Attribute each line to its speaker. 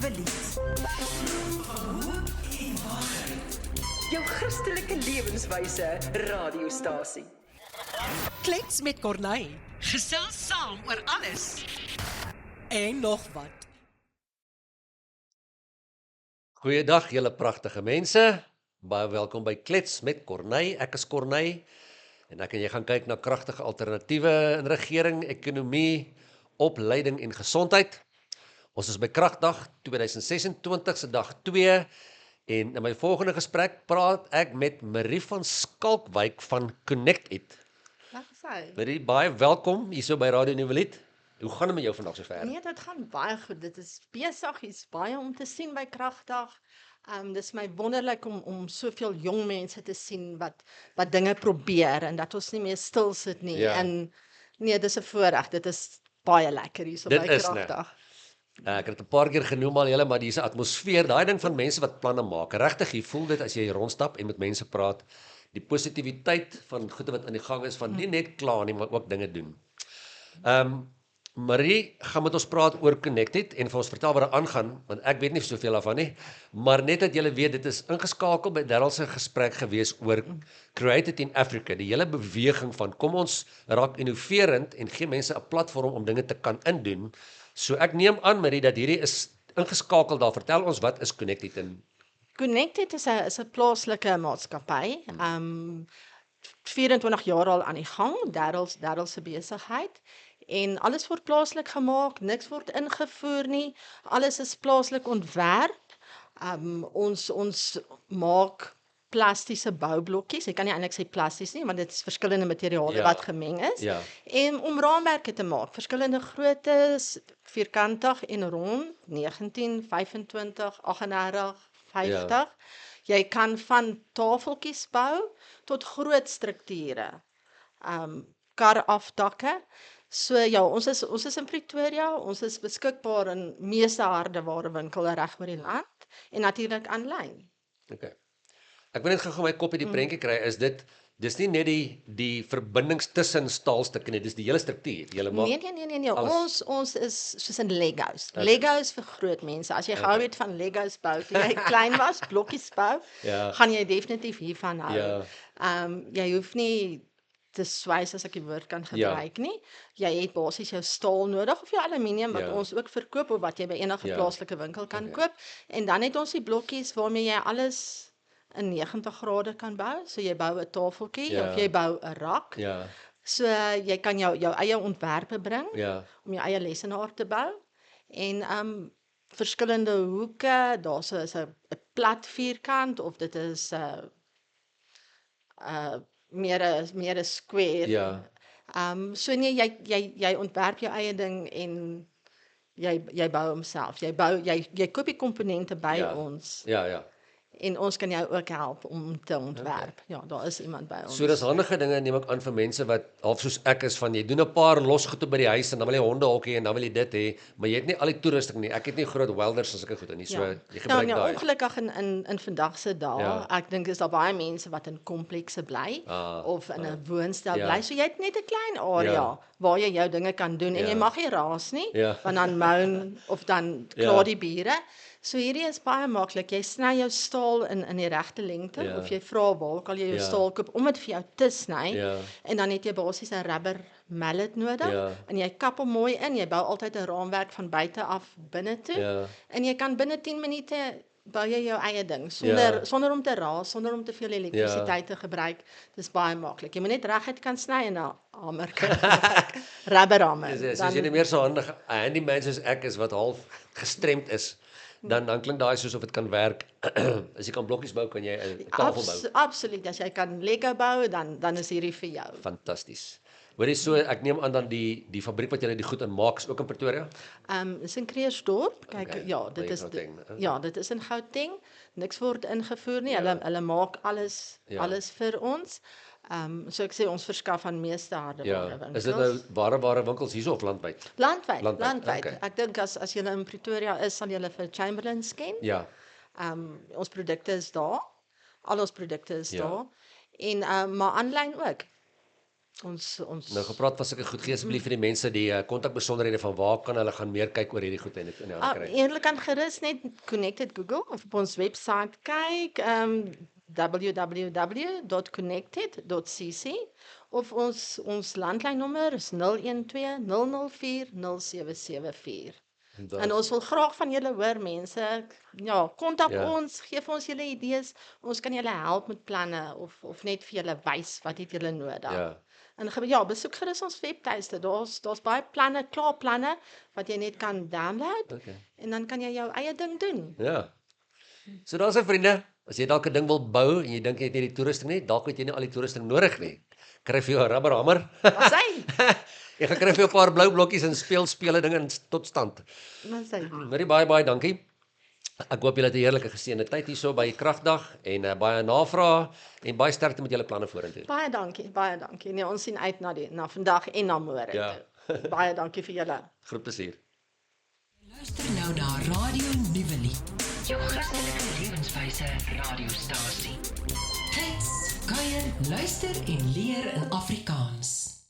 Speaker 1: nuwe lied. Jou Christelike lewenswyse radiostasie.
Speaker 2: Klets met Corneille
Speaker 3: Gesels saam oor alles.
Speaker 2: en nog wat.
Speaker 4: Goeiedag julle pragtige mense. Baie welkom by Klets met Corneille. Ek is Corneille en ek en jy gaan kyk na kragtige alternatiewe in regering, ekonomie, opleiding en gesondheid. Ons is by Kragdag 2026 se dag 2 en in my volgende gesprek praat ek met Marie van Skalkwyk van Connect It.
Speaker 5: Wat sê?
Speaker 4: Marie, baie welkom hierso by Radio Nuwe Lied. Hoe gaan dit met jou vandag sover?
Speaker 5: Nee, dit gaan baie goed. Dit is besig, hier's baie om te sien by Kragdag. Dis my wonderlik om soveel jong mense te sien wat dinge probeer en dat ons nie meer stil sit nie.
Speaker 4: Ja.
Speaker 5: En nee, dis 'n voorreg. Dit is baie lekker hierso
Speaker 4: Dit
Speaker 5: by
Speaker 4: is, né?
Speaker 5: Kragdag.
Speaker 4: Ek het 'n paar keer genoem al julle, maar dis 'n atmosfeer, daai ding van mense wat planne maak. Regtig, jy voel dit as jy rondstap en met mense praat, die positiwiteit van goede wat aan die gang is, van nie net kla nie, maar ook dinge doen. Marie gaan met ons praat oor Connect It en vir ons vertel wat daar aangaan, want ek weet nie soveel daarvan nie, maar net dat julle weet, dit is ingeskakel by Darryl se gesprek gewees oor Create It in Africa, die hele beweging van kom ons raak innoverend en gee mense 'n platform om dinge te kan indoen. So ek neem aan, Marie, dat hierdie is ingeskakel daar. Vertel ons, wat is Connect It in?
Speaker 5: Connected is 'n plaaslike maatskappy. 24 jaar al aan die gang, Darryl se besigheid. En alles word plaaslik gemaak, niks word ingevoer nie. Alles is plaaslik ontwerp. Ons maak plastiese boublokkies. Ek kan nie eintlik sê plasties nie, want dit is verskillende materiale
Speaker 4: Ja.
Speaker 5: wat gemeng is.
Speaker 4: Ja.
Speaker 5: En om raamwerke te maak, verskillende groottes, vierkantig en rond, 19, 25, 38, 50. Jy kan van tafeltjies bou tot groot strukture. Karafdakke. So ja, ons is in Pretoria, ons is beskikbaar in meeste hardewarewinkel reg oor die land en natuurlik aanlyn.
Speaker 4: Okay. Ek wil net gou my kop in die prentjie kry, dis nie net die verbindings tussen staalstukke nie, dis die hele struktuur. Julle maak
Speaker 5: Nee.
Speaker 4: alles.
Speaker 5: Ons is soos in Legos. Legos vir groot mense. As jy gehou het van Legos bou, toe jy klein was, blokkies bou,
Speaker 4: Ja.
Speaker 5: gaan jy definitief hiervan hou.
Speaker 4: Ja.
Speaker 5: Jy hoef nie te swys, as ek die woord kan gebruik nie. Jy het basies jou staal nodig of jou aluminium wat
Speaker 4: Ja.
Speaker 5: ons ook verkoop of wat jy by enige
Speaker 4: Ja.
Speaker 5: plaaslike winkel kan
Speaker 4: Okay.
Speaker 5: koop. En dan het ons die blokkies waarmee jy alles in 90 grade kan bou. So jy bou 'n tafeltjie
Speaker 4: Ja.
Speaker 5: of jy bou 'n rak.
Speaker 4: Ja.
Speaker 5: So jy kan jou eie ontwerpe bring
Speaker 4: Ja.
Speaker 5: om jou eie lesenaar te bou. En verskillende hoeke, daar's 'n plat vierkant of dit is meer 'n square.
Speaker 4: Ja.
Speaker 5: So nee, jy ontwerp jou eie ding en jy bou hom self. Jy koop die komponente by
Speaker 4: Ja.
Speaker 5: ons
Speaker 4: Ja.
Speaker 5: en ons kan jou ook help om te ontwerp. Ja, daar is iemand by ons.
Speaker 4: So dis handige dinge, neem ek aan, vir mense wat half soos ek is, van jy doen 'n paar losgoede by die huis en dan wil jy hondehokkie en dan wil jy dit hê, maar jy het nie al die toerusting nie. Ek het nie groot welders as ek goed nie. So jy gebruik
Speaker 5: nou,
Speaker 4: daai.
Speaker 5: ongelukkig in vandag se dae,
Speaker 4: Ja.
Speaker 5: ek dink is daar baie mense wat in komplekse bly of in 'n woonstel
Speaker 4: Ja.
Speaker 5: bly. So jy het net 'n klein area
Speaker 4: Ja.
Speaker 5: waar jy jou dinge kan doen en
Speaker 4: Ja.
Speaker 5: jy mag nie raas nie,
Speaker 4: Ja.
Speaker 5: want dan moan of dan
Speaker 4: Ja.
Speaker 5: kla die bure. So hierdie is baie maklik. Jy sny jou staal in die regte lengte
Speaker 4: Ja.
Speaker 5: of jy vra waar kan jy jou
Speaker 4: Ja.
Speaker 5: staal koop om dit vir jou te sny.
Speaker 4: Ja.
Speaker 5: En dan het jy basies 'n rubber mallet nodig
Speaker 4: Ja.
Speaker 5: en jy kap hom mooi in. Jy bou altyd 'n raamwerk van buite af binne toe.
Speaker 4: Ja.
Speaker 5: En jy kan binne 10 minute bou jy jou eie ding
Speaker 4: Ja.
Speaker 5: sonder om te raas, sonder om te veel elektrisiteit te gebruik. Dis baie maklik. Jy moet net reguit kan sny en 'n hamer kan gebruik. Rubberhamer.
Speaker 4: As jy nie meer so handy man soos ek is wat half gestremd is, dan klink daai soos of dit kan werk. As jy kan blokkies bou, kan jy 'n tafel bou.
Speaker 5: Absoluut. As jy kan Lego bou, dan is hierdie vir jou.
Speaker 4: Fantasties. Hoorie, so ek neem aan dan die fabriek wat julle die goed in maak is ook in Pretoria?
Speaker 5: Is in Kreersdorp. Kyk,
Speaker 4: Okay,
Speaker 5: ja,
Speaker 4: by
Speaker 5: dit is
Speaker 4: Gauteng, okay.
Speaker 5: ja, dit is in Gauteng. Niks word ingevoer nie.
Speaker 4: Ja.
Speaker 5: Hulle maak alles
Speaker 4: Ja.
Speaker 5: vir ons. So ek sê ons verskaf aan meeste hardeware winkels.
Speaker 4: Is dit nou ware winkels hierso of landwyd?
Speaker 5: Landwyd.
Speaker 4: Okay.
Speaker 5: Ek dink as jy in Pretoria is, sal jy vir Chamberlains ken.
Speaker 4: Ja.
Speaker 5: Ons produkte is daar. Al ons produkte is
Speaker 4: Ja.
Speaker 5: daar. En maar aanlyn ook.
Speaker 4: Nou gepraat van sulke goed, gee asseblief vir die mense die kontakbesonderhede van waar kan hulle gaan meer kyk oor hierdie goed en dit in die hande kry.
Speaker 5: Eerlik kan gerus net Connected Google of op ons webwerf kyk, www.connected.cc of ons landlynnommer is 012 004 0774. En ons wil graag van julle hoor mense, ja, kontak ons, gee vir ons julle idees, ons kan julle help met planne of net vir julle wys wat het julle nodig.
Speaker 4: Ja.
Speaker 5: En ja, besoek gerus ons webtuiste, daar's baie planne, klaar planne, wat jy net kan download, en dan kan jy jou eie ding doen.
Speaker 4: Ja. So daar's vriende, as jy dalk 'n ding wil bou en jy dink jy het nie die toerusting nie, dalk het jy nie al die toerusting nodig nie. Kry vir jou 'n rubberhamer.
Speaker 5: Wat sê?
Speaker 4: Jy gaan kry vir jou 'n paar blou blokkies en spele dinge tot stand.
Speaker 5: Wat sê?
Speaker 4: Baie baie dankie. Ek hoop julle het 'n heerlike geseënde tyd hierso by Kragdag en baie navrae en baie sterkte met julle planne vorentoe.
Speaker 5: Baie dankie. Nee, ons sien uit na vandag en na môre.
Speaker 4: Ja.
Speaker 5: Baie dankie vir julle.
Speaker 4: Groot plesier.
Speaker 3: Luister nou na Radio Nuwelie. Jou Christelike lewenswyse radiostasie. Klets, kuier, luister en leer in Afrikaans.